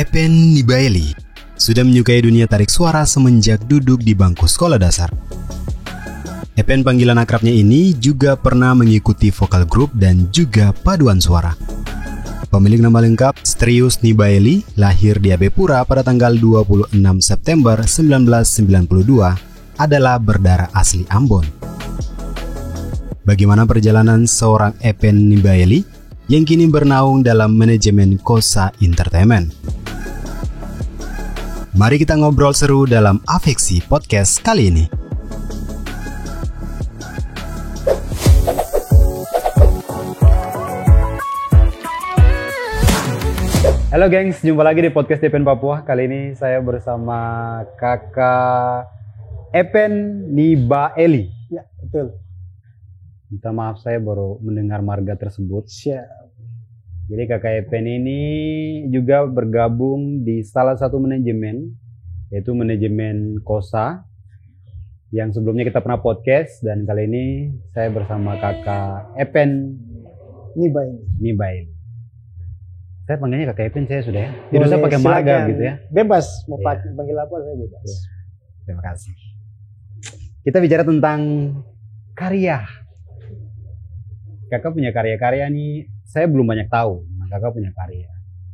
Epen Nibaeli sudah menyukai dunia tarik suara semenjak duduk di bangku sekolah dasar. Epen panggilan akrabnya ini juga pernah mengikuti vokal grup dan juga paduan suara. Pemilik nama lengkap Strius Nibaeli lahir di Abepura pada tanggal 26 September 1992 adalah berdarah asli Ambon. Bagaimana perjalanan seorang Epen Nibaeli yang kini bernaung dalam manajemen Kosa Entertainment? Mari kita ngobrol seru dalam Afeksi Podcast kali ini. Halo gengs, jumpa lagi di podcast Epen Papua. Kali ini saya bersama kakak Epen Nibaeli. Ya, betul. Minta maaf saya baru mendengar marga tersebut. Siap. Jadi kakak Epen ini juga bergabung di salah satu manajemen, yaitu manajemen Kosa, yang sebelumnya kita pernah podcast, dan kali ini saya bersama kakak Epen Nibaeli. Saya panggilnya kakak Epen saya sudah ya. Tidak usah pakai marga gitu ya. Bebas mau panggil apa saya bebas. Ya. Terima kasih. Kita bicara tentang karya. Kakak punya karya-karya nih, saya belum banyak tahu. Nah, kakak punya karya.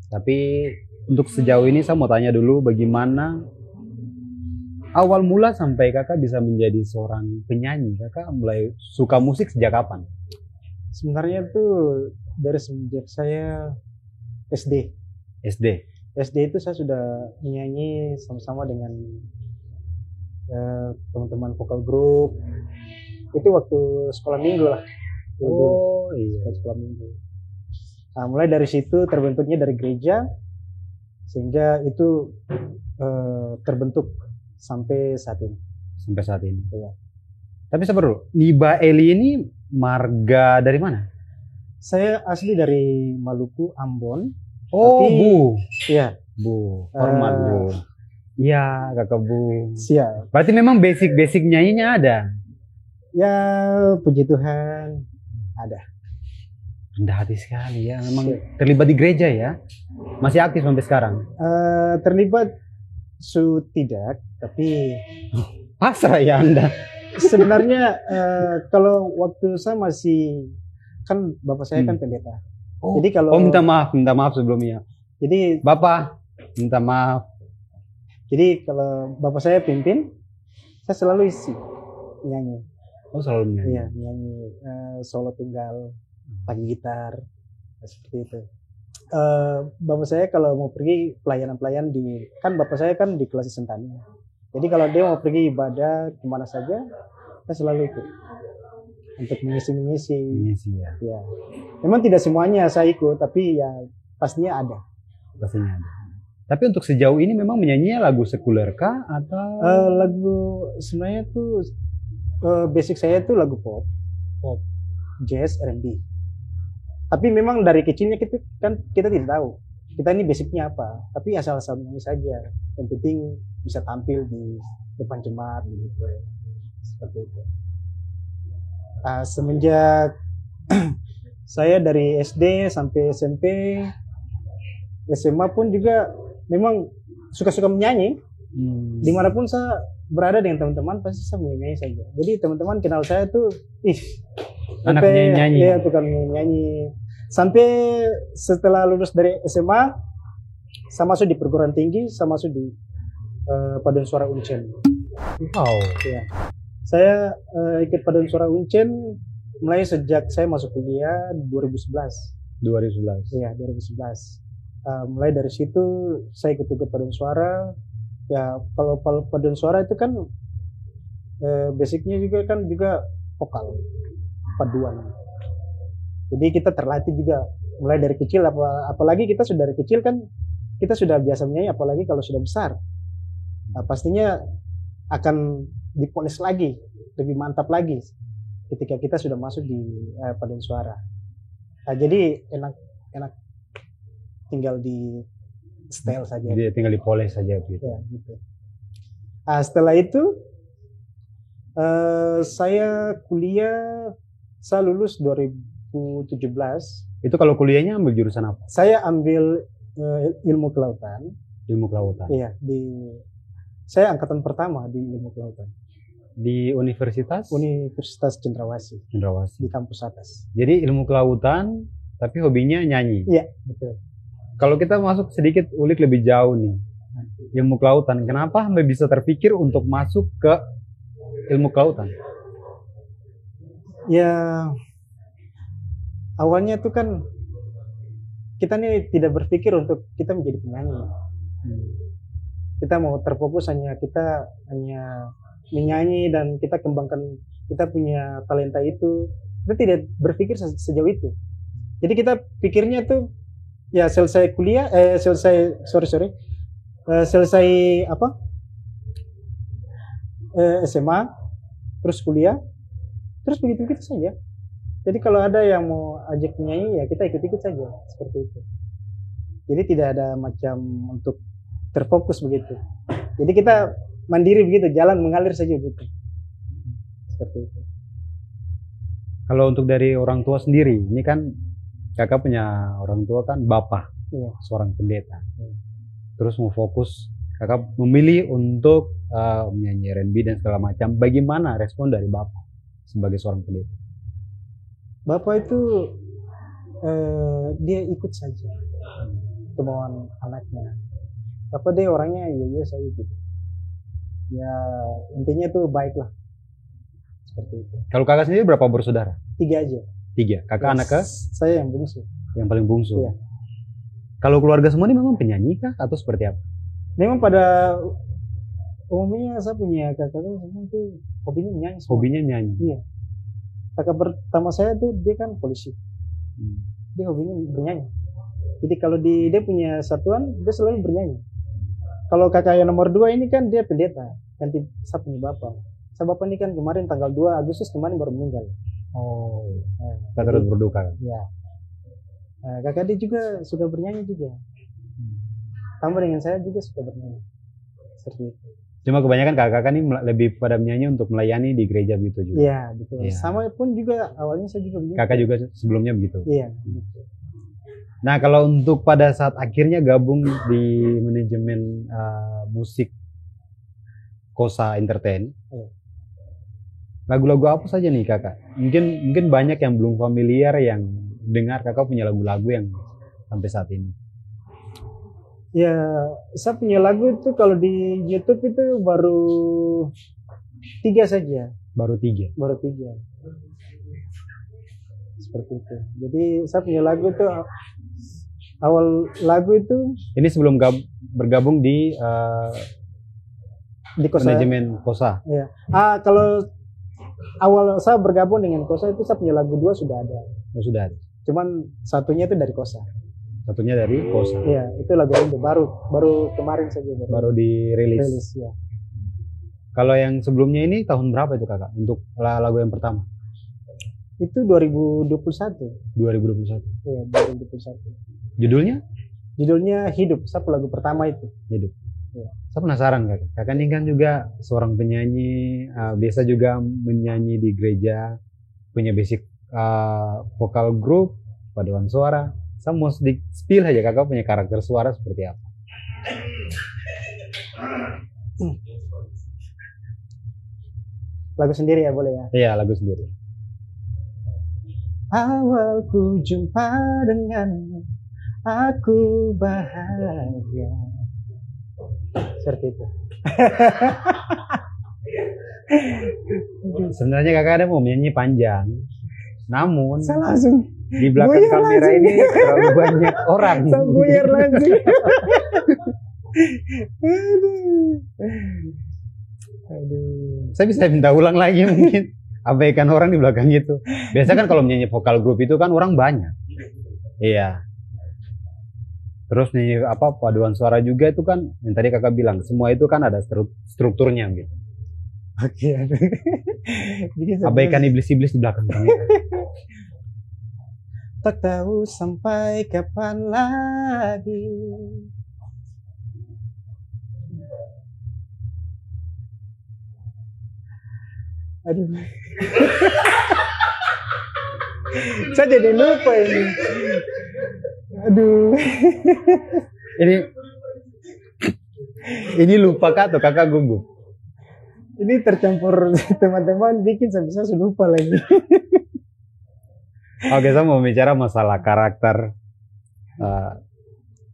Tapi untuk sejauh ini saya mau tanya dulu bagaimana awal mula sampai kakak bisa menjadi seorang penyanyi. Kakak mulai suka musik sejak kapan? Sebenarnya tuh dari semenjak saya SD. SD itu saya sudah menyanyi sama-sama dengan teman-teman vokal grup. Itu waktu sekolah minggu lah. Oh iya. Sekolah minggu. Nah, mulai dari situ terbentuknya dari gereja, sehingga itu terbentuk sampai saat ini. Sampai saat ini. Ya. Tapi sebenarnya Nibaeli ini marga dari mana? Saya asli dari Maluku, Ambon. Oh, tapi, Bu. Iya. Bu, hormat Bu. Iya, kakak Bu. Siap. Berarti memang basic nyanyinya ada? Ya, puji Tuhan. Ada. Rendah hati sekali ya, memang terlibat di gereja ya, masih aktif sampai sekarang. Terlibat tidak, tapi pasrah ya Anda. Sebenarnya kalau waktu saya masih kan bapak saya kan pendeta. Oh, jadi kalau minta maaf sebelumnya. Jadi Bapak minta maaf. Jadi kalau bapak saya pimpin, saya selalu isi nyanyi. Oh, selalu nyanyi. Iya, nyanyi solo tunggal, pakai gitar, seperti itu. Bapak saya kalau mau pergi pelayanan kan bapak saya kan di kelas Sentani. Jadi kalau dia mau pergi ibadah kemana saja, saya selalu ikut untuk mengisi. Ya. Ya. Memang tidak semuanya saya ikut, tapi ya pastinya ada. Pastinya ada. Tapi untuk sejauh ini memang menyanyinya lagu sekuler kah atau lagu sebenarnya tuh basic saya itu lagu pop, jazz, R&B. Tapi memang dari kecilnya kita tidak tahu kita ini basicnya apa. Tapi asal-asal nyanyi saja. Yang penting bisa tampil di depan jemaat gitu. Seperti itu. Semenjak saya dari SD sampai SMP, SMA pun juga memang suka-suka menyanyi. Dimanapun saya berada dengan teman-teman pasti saya menyanyi saja. Jadi teman-teman kenal saya tuh, anak nyanyi. Iya, tukang nyanyi. Sampai setelah lulus dari SMA, saya masuk di perguruan tinggi, saya masuk di paduan suara Uncen. Wow. Ya. Saya ikut paduan suara Uncen mulai sejak saya masuk kuliah 2011. 2011. Iya, 2011. Mulai dari situ saya ikut paduan suara. Ya, kalau paduan suara itu kan basicnya juga vokal, paduan. Jadi kita terlatih juga mulai dari kecil, apalagi kita sudah dari kecil kan kita sudah biasa menyanyi, apalagi kalau sudah besar. Nah, pastinya akan dipoles lagi, lebih mantap lagi ketika kita sudah masuk di paduan suara. Nah, jadi enak tinggal di style saja. Jadi tinggal dipoles saja gitu. Ya, gitu. Setelah itu saya kuliah, saya lulus 2017. Itu kalau kuliahnya ambil jurusan apa? Saya ambil ilmu kelautan. Ilmu kelautan. Iya, saya angkatan pertama di ilmu kelautan. Di Universitas Cendrawasih. Cendrawasih. Di kampus atas. Jadi ilmu kelautan, tapi hobinya nyanyi. Iya, betul. Kalau kita masuk sedikit ulik lebih jauh nih, ilmu kelautan, kenapa Anda bisa terpikir untuk masuk ke ilmu kelautan? Ya, awalnya tuh kan kita nih tidak berpikir untuk kita menjadi penyanyi. Kita mau terfokus hanya menyanyi dan kita kembangkan kita punya talenta itu. Kita tidak berpikir sejauh itu. Jadi kita pikirnya tuh ya selesai kuliah, selesai SMA, terus kuliah, terus begitu saja. Jadi kalau ada yang mau ajak menyanyi ya kita ikut-ikut saja seperti itu. Jadi tidak ada macam untuk terfokus begitu. Jadi kita mandiri begitu, jalan mengalir saja gitu. Seperti itu. Kalau untuk dari orang tua sendiri, ini kan kakak punya orang tua kan bapak, Iya. seorang pendeta. Terus mau fokus, kakak memilih untuk menyanyi R&B dan segala macam. Bagaimana respon dari bapak sebagai seorang pendeta? Bapak itu dia ikut saja kemauan anaknya. Bapak dia orangnya iya saya ikut. Ya intinya tuh baik lah. Seperti itu. Kalau kakak sendiri berapa bersaudara? 3 aja. 3. Kakak anak ke? Saya yang bungsu. Yang paling bungsu. Iya. Kalau keluarga semua ini memang penyanyi kah atau seperti apa? Memang pada umumnya saya punya kakak semua itu hobinya nyanyi. Hobinya nyanyi. Iya. Kakak pertama saya tuh dia kan polisi. Dia hobinya bernyanyi. Jadi kalau dia punya satuan dia selalu bernyanyi. Kalau kakak yang nomor 2 ini kan dia pendeta. Ganti saya punya bapak. Saya bapak ini kan kemarin tanggal 2 Agustus kemarin baru meninggal. Oh. Kita terus berduka. Ya. Kakak dia juga suka bernyanyi juga. Tambah dengan saya juga suka bernyanyi. Seperti itu. Cuma kebanyakan kakak ini lebih pada menyanyi untuk melayani di gereja begitu juga. Iya, betul. Ya. Sama pun juga awalnya saya juga begitu. Kakak juga sebelumnya begitu. Iya, gitu. Nah, kalau untuk pada saat akhirnya gabung di manajemen musik Kosa Entertain, lagu-lagu apa saja nih kakak? Mungkin banyak yang belum familiar yang dengar kakak punya lagu-lagu yang sampai saat ini. Ya, saya punya lagu itu kalau di YouTube itu baru 3 saja. Baru 3. Baru 3. Seperti itu. Jadi saya punya lagu itu awal lagu itu. Ini sebelum bergabung di Kosa. Manajemen Kosa. Ya. Kalau awal saya bergabung dengan Kosa itu saya punya lagu 2 sudah ada. Oh, sudah ada. Cuman satunya itu dari Kosa. Satunya dari Kosa. Iya, itu lagu itu baru kemarin saja baru dirilis. Ya. Kalau yang sebelumnya ini tahun berapa itu kakak untuk lagu yang pertama? Itu 2021. 2021. Iya, 2021. Judulnya Hidup. Satu lagu pertama itu. Hidup. Ya. Saya penasaran kakak. Kakak ini kan juga seorang penyanyi, biasa juga menyanyi di gereja, punya basic vokal grup, paduan suara. Saya mau sedikit spill aja kakak punya karakter suara seperti apa? Lagu sendiri ya boleh ya? Iya, lagu sendiri. Awal ku jumpa denganmu, aku bahagia. Seperti itu. Sebenarnya kakak ada mau menyanyi panjang, namun saya langsung di belakang kamera langsung. Ini terlalu banyak orang. Saya buyar langsung. Aduh. Saya bisa minta ulang lagi mungkin. Abaikan orang di belakang itu. Biasa kan kalau menyanyi vokal grup itu kan orang banyak. Iya. Terus nyanyi paduan suara juga itu kan yang tadi kakak bilang semua itu kan ada strukturnya gitu. Oke. Abaikan iblis-iblis di belakang kamera. Tak tahu sampai kapan lagi. Aduh. Saya jadi lupa ini. Aduh. Ini ini lupa kak atau kakak gugup? Ini tercampur teman-teman bikin sampai saya sudah lupa lagi. Oke, saya mau bicara masalah karakter.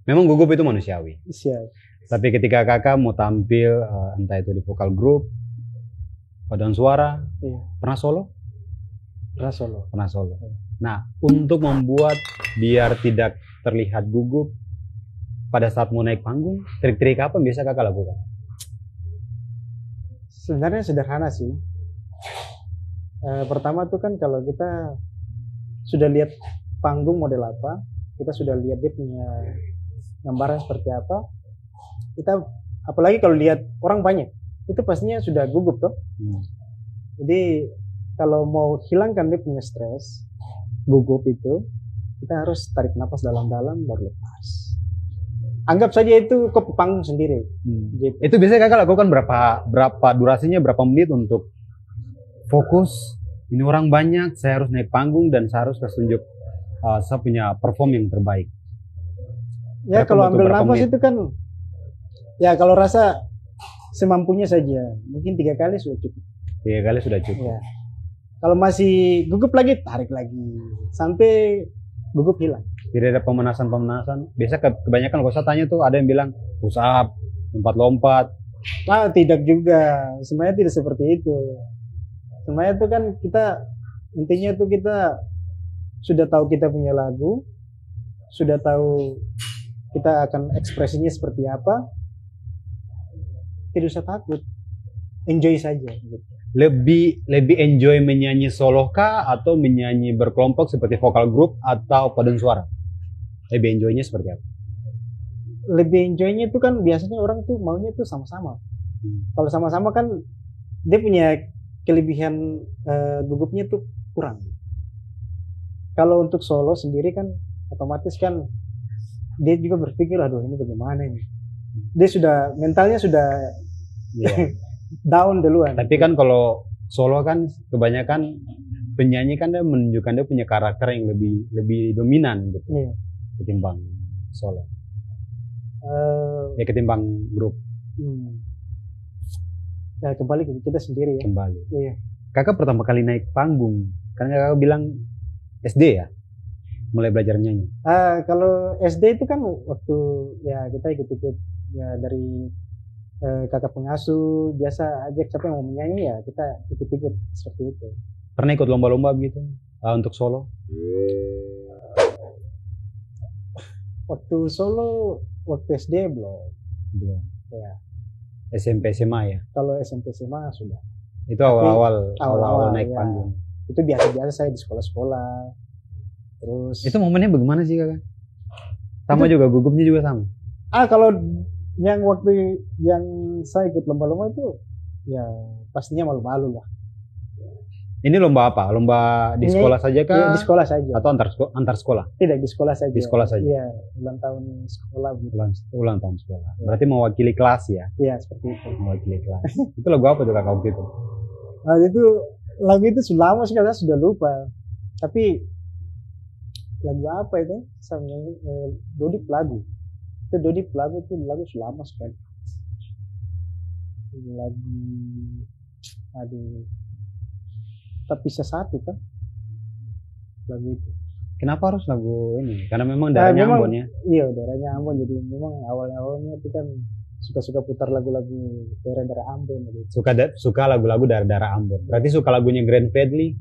Memang gugup itu manusiawi. Siap. Tapi ketika kakak mau tampil, entah itu di vokal group, paduan suara, Iya. pernah solo? Pernah solo. Pernah solo. Nah, untuk membuat biar tidak terlihat gugup pada saat mau naik panggung, trik-trik apa yang biasa kakak lakukan? Sebenarnya sederhana sih. Pertama tuh kan kalau kita sudah lihat panggung model apa, kita sudah lihat dia punya gambaran seperti apa, kita apalagi kalau lihat orang banyak, itu pastinya sudah gugup toh. Jadi kalau mau hilangkan dia punya stres, gugup itu, kita harus tarik nafas dalam-dalam baru lepas. Anggap saja itu kok panggung sendiri. Gitu. Itu biasanya kakak lakukan berapa durasinya, berapa menit untuk fokus? Ini orang banyak, saya harus naik panggung dan saya harus tunjuk saya punya perform yang terbaik. Ya kalau ambil nafas itu kan, ya kalau rasa semampunya saja, mungkin 3 kali sudah cukup. 3 kali sudah cukup. Ya. Kalau masih gugup lagi, tarik lagi sampai gugup hilang. Tidak ada pemanasan. Biasa kebanyakan kalau saya tanya tuh ada yang bilang push up, lompat-lompat. Nah, tidak juga. Sebenarnya tidak seperti itu. Sebenarnya itu kan kita intinya tuh kita sudah tahu kita punya lagu, sudah tahu kita akan ekspresinya seperti apa. Tidak usah takut, enjoy saja. Gitu. Lebih enjoy menyanyi solo kah atau menyanyi berkelompok seperti vokal group atau paduan suara? Lebih enjoynya seperti apa? Lebih enjoynya itu kan biasanya orang tuh maunya tuh sama-sama. Kalau sama-sama kan dia punya kelebihan gugupnya tuh kurang. Kalau untuk solo sendiri kan otomatis kan dia juga berpikir aduh ini bagaimana ini. Dia sudah mentalnya sudah down duluan. Tapi kan kalau solo kan kebanyakan penyanyi kan dia menunjukkan dia punya karakter yang lebih dominan gitu. Ketimbang solo. Ketimbang grup. Ya kembali ke kita sendiri ya. Kembali. Iya. Kakak pertama kali naik panggung, karena kakak bilang SD ya, mulai belajar nyanyi. Kalau SD itu kan waktu ya kita ikut-ikut ya dari kakak pengasuh, biasa ajak siapa yang mau menyanyi ya kita ikut-ikut seperti itu. Pernah ikut lomba-lomba begitu untuk solo? Waktu solo, waktu SD belum. Ya. SMP SMA ya? Kalau SMP SMA sudah. Itu awal-awal naik ya. panggung. Itu biasa-biasa saya di sekolah-sekolah. Terus. Itu momennya bagaimana sih kakak? Sama juga, gugupnya juga sama? Kalau yang waktu yang saya ikut lomba-lomba itu, ya pastinya malu-malu lah. Ini lomba apa? Lomba di sekolah saja kah? Ya, di sekolah saja. Atau antar sekolah? Tidak, di sekolah saja. Di sekolah saja? Iya, ulang tahun sekolah. Ulang tahun sekolah. Berarti mewakili kelas ya? Iya, seperti itu. Mewakili kelas. Itu lagu apa tuh kakak waktu itu? Lagu itu sudah lama sih, saya sudah lupa. Tapi lagu apa itu? Dodip lagu. Itu Dodip lagu itu lagu sudah lama sekali. Lagu, tak bisa satu kan lagu itu. Kenapa harus lagu ini? Karena memang daerahnya Ambon ya? Iya, daerahnya Ambon, jadi memang awalnya itu kan suka putar lagu-lagu daerah Ambon gitu. Suka lagu-lagu daerah Ambon. Berarti suka lagunya Grand Fadli?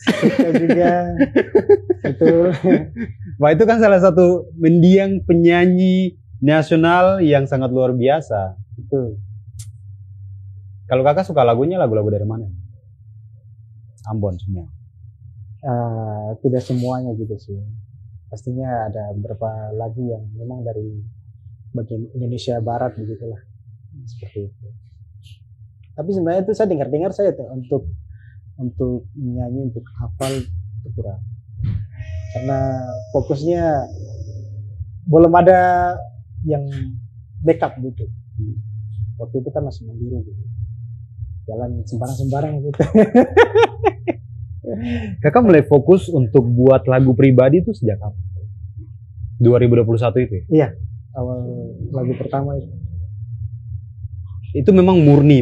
Suka juga. Betul. Wah, itu kan salah satu mendiang penyanyi nasional yang sangat luar biasa. Betul. Kalau kakak suka lagunya lagu-lagu dari mana? Ambon semua? Tidak semuanya gitu sih. Pastinya ada beberapa lagu yang memang dari bagian Indonesia Barat begitulah. Seperti itu. Tapi sebenarnya itu saya dengar saya tuh untuk nyanyi, untuk hafal itu kurang. Karena fokusnya belum ada yang backup gitu. Waktu itu kan masih mandiri gitu. Jalan sembarang gitu. Kakak mulai fokus untuk buat lagu pribadi itu sejak kapan? 2021 itu ya? Iya, awal lagu pertama itu. Itu memang murni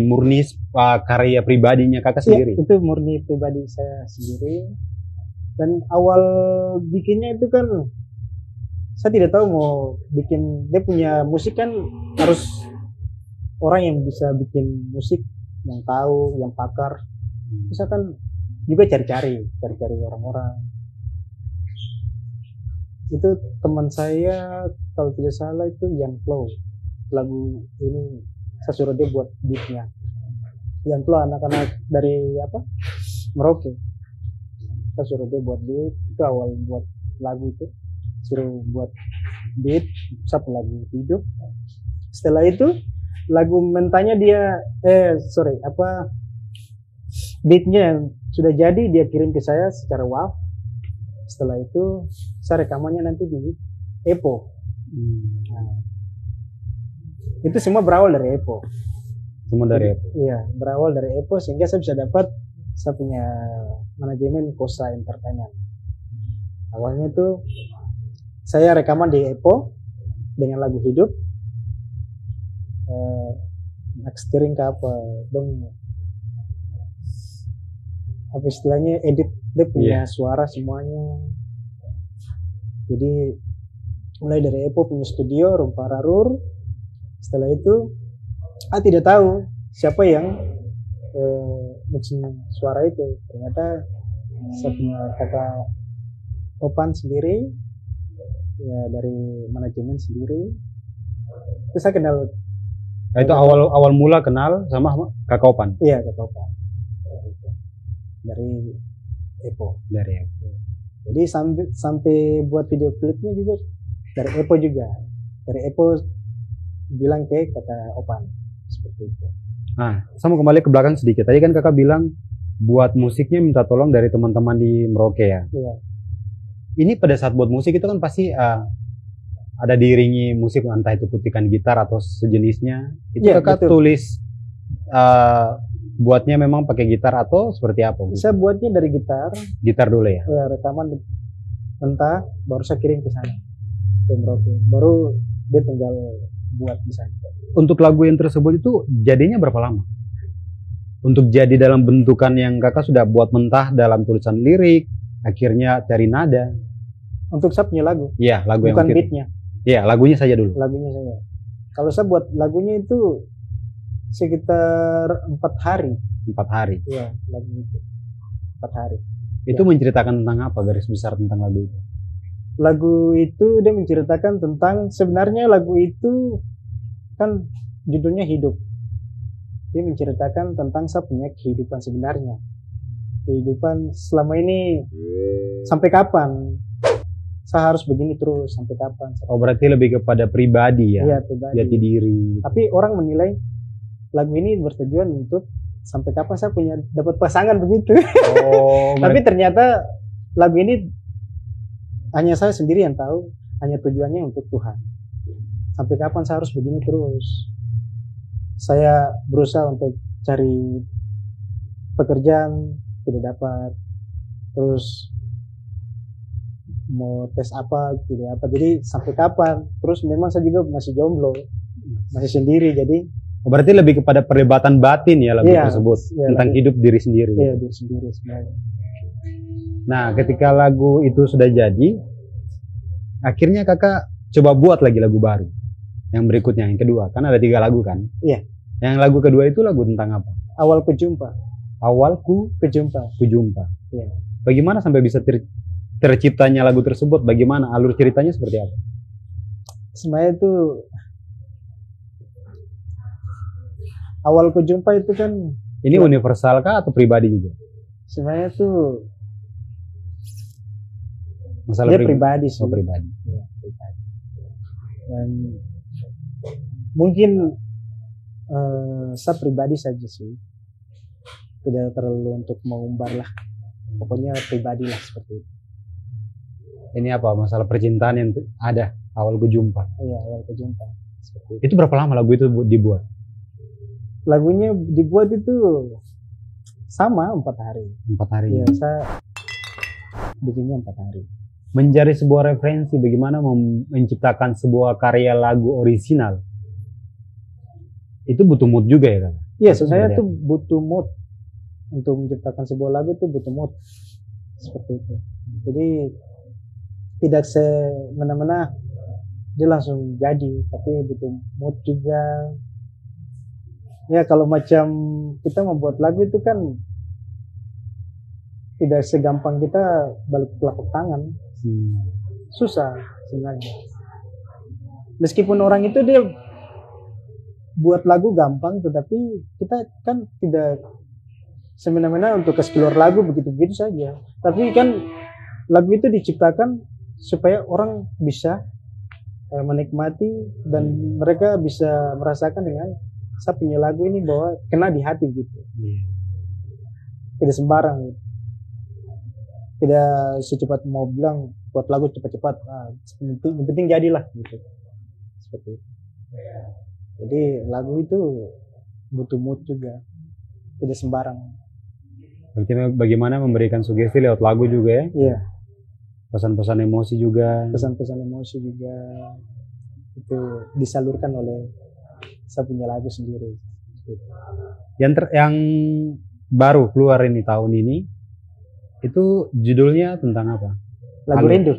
karya pribadinya kakak sendiri? Iya, itu murni pribadi saya sendiri. Dan awal bikinnya itu kan saya tidak tahu mau bikin, dia punya musik kan harus orang yang bisa bikin musik, yang tahu, yang pakar. Bisa kan juga cari-cari orang-orang. Itu teman saya kalau tidak salah itu Yan Flow, lagu ini saya suruh dia buat beatnya. Yan Flow anak-anak dari Merauke, saya suruh dia buat beat. Itu awal buat lagu itu, suruh buat beat, satu lagu hidup. Setelah itu lagu mentanya dia beatnya sudah jadi, dia kirim ke saya secara WAV. Setelah itu saya rekamannya nanti di EPO. Nah, itu semua berawal dari EPO. Semua dari EPO? Iya, berawal dari EPO sehingga saya bisa dapat, saya punya manajemen Kosa Entertainment. Awalnya itu saya rekaman di EPO dengan lagu hidup, mastering ke apa istilahnya, edit dia punya suara semuanya. Jadi mulai dari EPO punya studio Rumpara Rur. Setelah itu tidak tahu siapa yang mixing suara itu. Ternyata saya punya kakak Opan sendiri, ya dari manajemen sendiri. Terus saya kenal. Nah, itu awal mula kenal sama kakak Opan? Iya, kakak Opan dari EPO. Jadi sampai buat video klipnya juga dari EPO juga. Dari EPO bilang ke kakak Opan seperti itu. Nah, saya mau kembali ke belakang sedikit. Tadi kan kakak bilang buat musiknya minta tolong dari teman-teman di Merauke ya. Iya. Ini pada saat buat musik itu kan pasti ada diiringi musik, entah itu putikan gitar atau sejenisnya. Itu kakak betul. Tulis buatnya memang pakai gitar atau seperti apa? Saya buatnya dari gitar. Gitar dulu ya? Ya, rekaman mentah, baru saya kirim ke sana, ke Merauke. Baru dia tinggal buat di sana. Untuk lagu yang tersebut itu jadinya berapa lama? Untuk jadi dalam bentukan yang kakak sudah buat mentah dalam tulisan lirik, akhirnya cari nada. Untuk saya punya lagu? Iya, lagu bukan yang beatnya. Iya, lagunya saja dulu. Lagunya saja. Kalau saya buat lagunya itu sekitar 4 hari. 4 hari? Iya, lagu itu 4 hari. Itu menceritakan tentang apa, garis besar tentang lagu itu? Lagu itu dia menceritakan tentang, sebenarnya lagu itu kan judulnya Hidup. Dia menceritakan tentang saya punya kehidupan sebenarnya. Kehidupan selama ini sampai kapan? Saya harus begini terus sampai kapan? Oh, berarti lebih kepada pribadi ya? Iya, pribadi. Jati diri. Tapi orang menilai lagu ini bertujuan untuk sampai kapan saya punya dapat pasangan begitu. Oh, tapi ternyata lagu ini hanya saya sendiri yang tahu, hanya tujuannya untuk Tuhan. Sampai kapan saya harus begini terus? Saya berusaha untuk cari pekerjaan, tidak dapat. Terus mau tes apa, tidak apa. Jadi sampai kapan? Terus memang saya juga masih jomblo, masih sendiri. Jadi berarti lebih kepada perdebatan batin ya lagu tersebut, tentang hidup diri sendiri. Iya, diri sendiri sebenarnya. Nah, ketika lagu itu sudah jadi, akhirnya kakak coba buat lagi lagu baru. Yang berikutnya, yang kedua. Kan ada 3 lagu kan? Iya. Yang lagu kedua itu lagu tentang apa? Awalku Jumpa. Awalku Jumpa. Iya. Bagaimana sampai bisa terciptanya lagu tersebut? Bagaimana alur ceritanya seperti apa? Sebenarnya itu Awalku Jumpa itu kan, ini universal kah atau pribadi juga? Sebenarnya itu masalah pribadi sih. Oh, pribadi. Ya, pribadi. Dan mungkin saya pribadi saja sih, tidak terlalu untuk mengumbar lah. Pokoknya pribadi lah seperti itu. Ini apa? Masalah percintaan yang ada. Awalku Jumpa. Iya, Awalku Jumpa. Seperti itu. Itu berapa lama lagu itu dibuat? Lagunya dibuat itu Sama 4 hari. 4 hari. Ya, saya bikinnya 4 hari. Mencari sebuah referensi bagaimana menciptakan sebuah karya lagu original. Itu butuh mood juga ya kan? Iya, saya tuh butuh mood untuk menciptakan sebuah lagu itu butuh mood seperti itu. Jadi tidak semena-mena dia langsung jadi, tapi butuh mood juga. Ya kalau macam kita membuat lagu itu kan tidak segampang kita balik telapak tangan. Susah sebenarnya. Meskipun orang itu dia buat lagu gampang, tetapi kita kan tidak semena-mena untuk kasih keluar lagu begitu-begitu saja. Tapi kan lagu itu diciptakan supaya orang bisa menikmati dan mereka bisa merasakan dengan saya punya lagu ini bahwa kena di hati gitu. Tidak sembarang. Tidak secepat mau bilang buat lagu cepat-cepat. Yang penting jadilah gitu. Seperti itu. Jadi lagu itu butuh mood juga. Tidak sembarang. Berarti bagaimana memberikan sugesti lewat lagu juga ya? Iya. Pesan-pesan emosi juga. Pesan-pesan emosi juga itu disalurkan oleh saya punya lagu sendiri. Yang baru keluar ini tahun ini itu judulnya tentang apa? Lagu Rindu.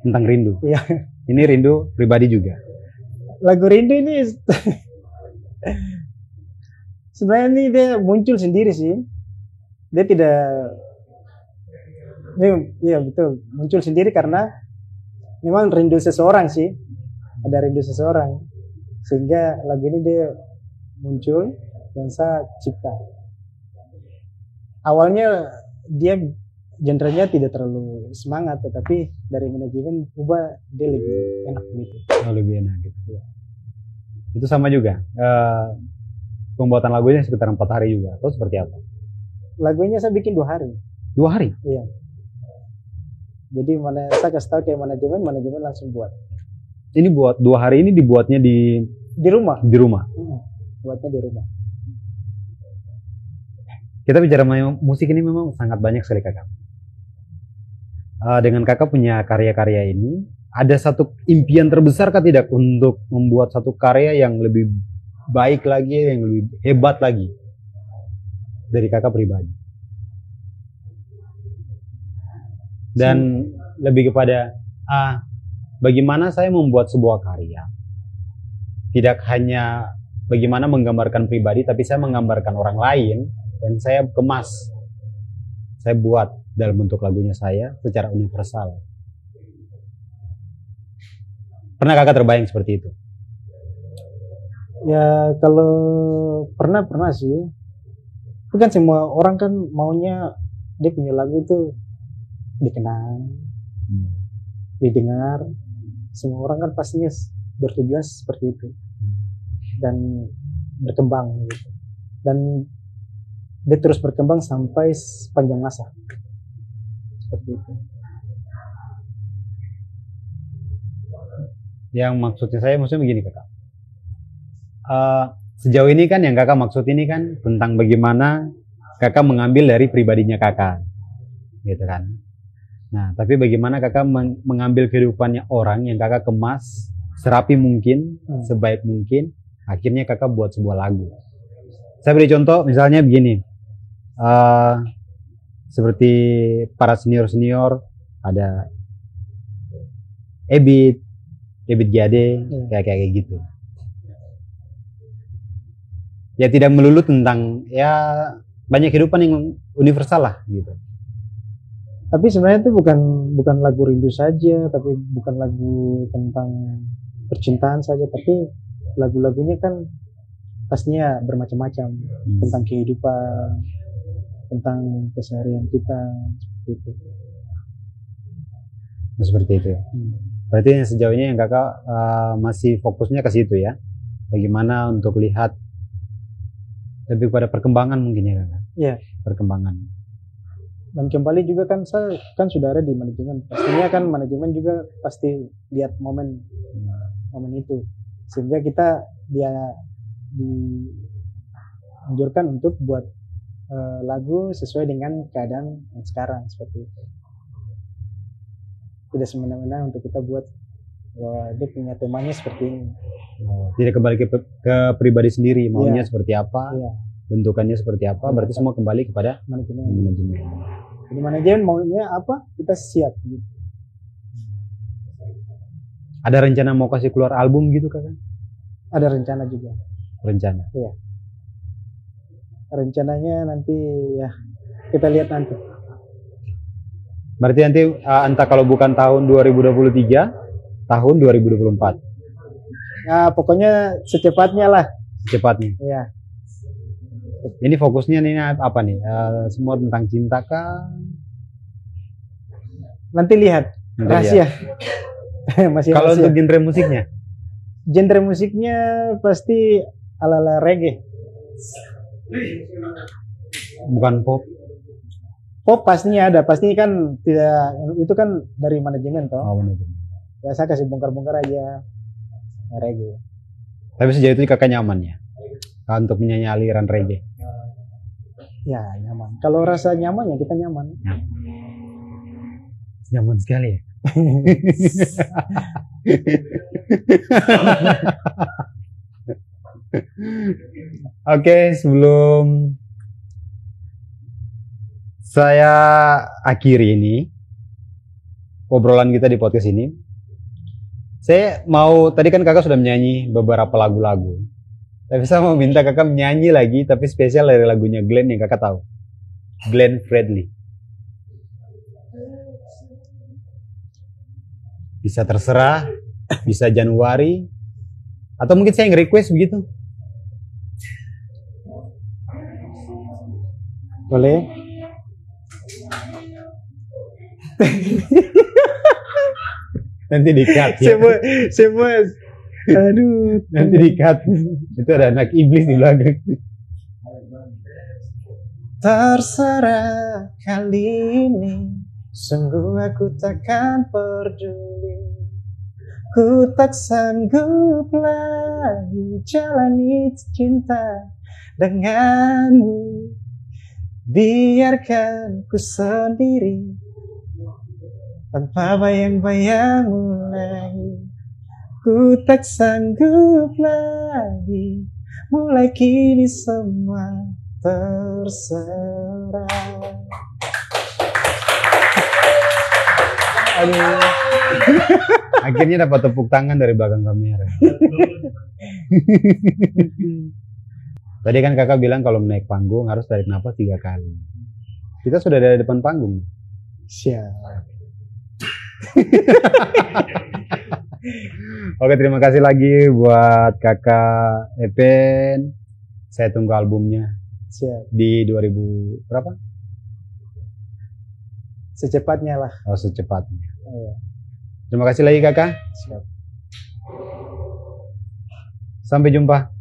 Tentang rindu. Iya. Ini rindu pribadi juga. Lagu Rindu ini sebenarnya ini dia muncul sendiri sih. Dia tidak, iya betul, muncul sendiri karena memang rindu seseorang sih. Ada rindu seseorang. Sehingga lagu ini dia muncul dan saya cipta. Awalnya dia genrenya tidak terlalu semangat, tetapi dari manajemen ubah dia lebih enak gitu. Oh, lebih enak gitu. Ya. Itu sama juga. Pembuatan lagunya sekitar 4 hari juga. Atau seperti apa? Lagunya saya bikin 2 hari. 2 hari? Iya. Jadi saya kasih tahu kayak manajemen langsung buat. Ini buat 2 hari ini dibuatnya di rumah. Di rumah. Buatnya di rumah. Kita bicara musik ini memang sangat banyak sekali kakak. Dengan kakak punya karya-karya ini, ada satu impian terbesar kah tidak untuk membuat satu karya yang lebih baik lagi, yang lebih hebat lagi dari kakak pribadi? Dan lebih kepada bagaimana saya membuat sebuah karya, tidak hanya bagaimana menggambarkan pribadi, tapi saya menggambarkan orang lain dan saya kemas, saya buat dalam bentuk lagunya saya secara universal. Pernah kakak terbayang seperti itu? Ya kalau pernah sih. Itu kan semua orang kan maunya dia punya lagu itu dikenal, didengar. Semua orang kan pastinya bertujuan seperti itu dan berkembang gitu. Dan dia terus berkembang sampai sepanjang masa seperti itu. Yang maksudnya begini kakak. Sejauh ini kan yang kakak maksud ini kan tentang bagaimana kakak mengambil dari pribadinya kakak, gitu kan. Nah, tapi bagaimana kakak mengambil kehidupannya orang yang kakak kemas serapi mungkin, sebaik mungkin, akhirnya kakak buat sebuah lagu. Saya beri contoh, misalnya begini, seperti para senior ada Ebit Giade, kayak gitu. Ya tidak melulu tentang ya banyak kehidupan yang universal lah gitu. Tapi sebenarnya itu bukan lagu rindu saja, tapi bukan lagu tentang percintaan saja, tapi lagu-lagunya kan pastinya bermacam-macam, tentang kehidupan, tentang keseharian kita seperti itu. Nah, seperti itu ya. Berarti yang sejauh ini yang kakak masih fokusnya ke situ ya. Bagaimana untuk lihat lebih pada perkembangan mungkin ya kakak. Iya. Perkembangan. Dan kembali juga kan saya kan sudah ada di manajemen. Pastinya kan manajemen juga pasti lihat momen itu, sehingga kita dianjurkan untuk buat lagu sesuai dengan keadaan yang sekarang seperti itu. Tidak semena-mena untuk kita buat bahwa dia punya temanya seperti ini. Tidak kembali ke pribadi sendiri, maunya Iya. seperti apa, Iya. bentukannya seperti apa, berarti semua kembali kepada Manajemen. manajemen. Jadi manajemen maunya apa, kita siap gitu. Ada rencana mau kasih keluar album gitu kan? Ada rencana juga. Rencana. Rencananya nanti ya kita lihat nanti. Berarti nanti entah kalau bukan tahun 2023, tahun 2024. Ya pokoknya secepatnya lah. Cepatnya. Ya. Ini fokusnya ini apa nih? Semua tentang cinta kah? Nanti lihat. Nanti Rahasia. Masih Kalau rahasia. untuk genre musiknya? Genre musiknya pasti ala-ala reggae. Bukan pop. Pop pastinya ada, pasti kan tidak, itu kan dari manajemen toh. Oh, benar. Ya saya kasih bongkar-bongkar aja reggae. Tapi sejauh itu kakak nyaman ya? Untuk menyanyi aliran reggae. Ya nyaman. Kalau rasa nyaman ya kita nyaman. Nyaman sekali ya? Oke, sebelum saya akhiri ini obrolan kita di podcast ini, saya mau, tadi kan kakak sudah menyanyi beberapa lagu-lagu, tapi saya mau minta kakak menyanyi lagi, tapi spesial dari lagunya Glenn yang kakak tahu, Glenn Fredly. Bisa terserah, bisa Januari, atau mungkin saya nge-request begitu. Boleh? Nanti di-cut ya. Semua. Aduh. Nanti di-cut. Itu ada anak iblis di belakang. Terserah kali ini, sungguh aku takkan peduli. Ku tak sanggup lagi jalani cinta denganmu. Biarkan ku sendiri tanpa bayang-bayang mulai. Ku tak sanggup lagi, mulai kini semua terserah. Aduh. Akhirnya dapat tepuk tangan dari belakang kamera. Tadi kan kakak bilang kalau naik panggung harus tarik nafas 3 kali. Kita sudah ada di depan panggung. Siap. Oke, terima kasih lagi buat kakak Epen. Saya tunggu albumnya Siap. di 2000 berapa? Secepatnya lah. Oh, secepatnya. Iya. Terima kasih lagi kakak. Siap. Sampai jumpa.